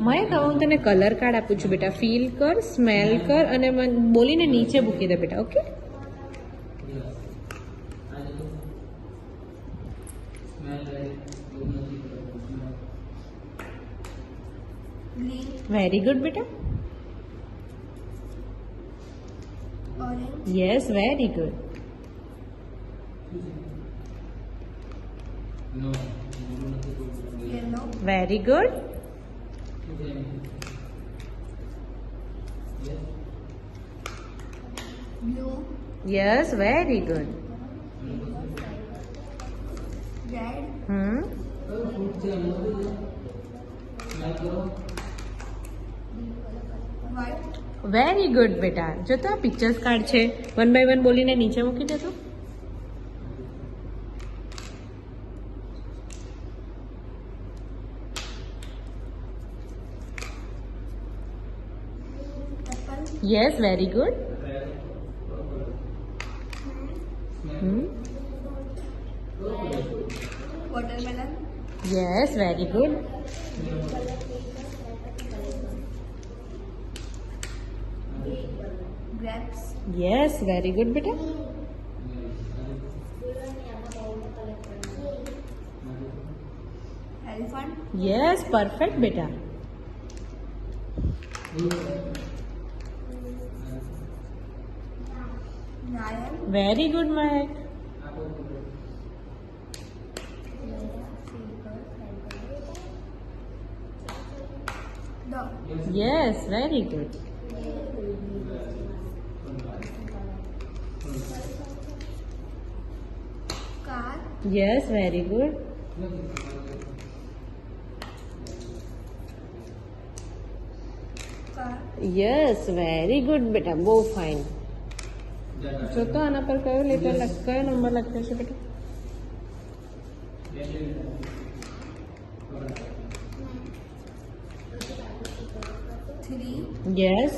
મયંક હવે હું તને કલર કાર્ડ આપું છું બેટા. ફીલ કર, સ્મેલ કર અને બોલીને નીચે મૂકી દે બેટા. ઓકે? વેરી ગુડ બેટા. Yes, very good. Very good. Yes, very good. Very good બેટા. જો તો આ પિક્ચર્સ કાર્ડ છે. 1 by 1 બોલીને નીચે મૂકી દે તો. Yes, very good. watermelon. Yes, very good. Grapes. Yes, very good બેટા. Elephant. યસ, પરફેક્ટ બેટા. Lion. વેરી ગુડ મહેક. Dog. Yes, very good. Car. Yes, very good. Car. Yes, very good બેટા. બહુ fine. જો તો આના પર કયો લેટર કયો નંબર લખ્યો છે બેટા? Three. યસ.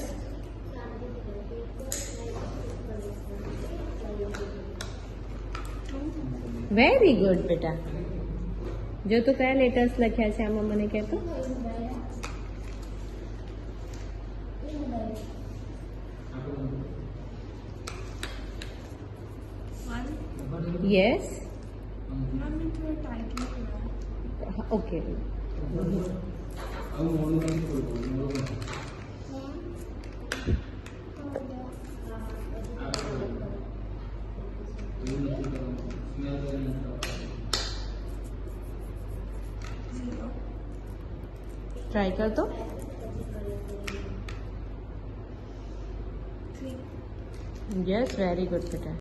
વેરી ગુડ બેટા. જો તો કયા લેટર્સ લખ્યા છે આમાં મને કહેતો. One. Yes. Mom, it's your title. Okay. Zero. Try કરતો. Three. યસ, વેરી ગુડ બેટા.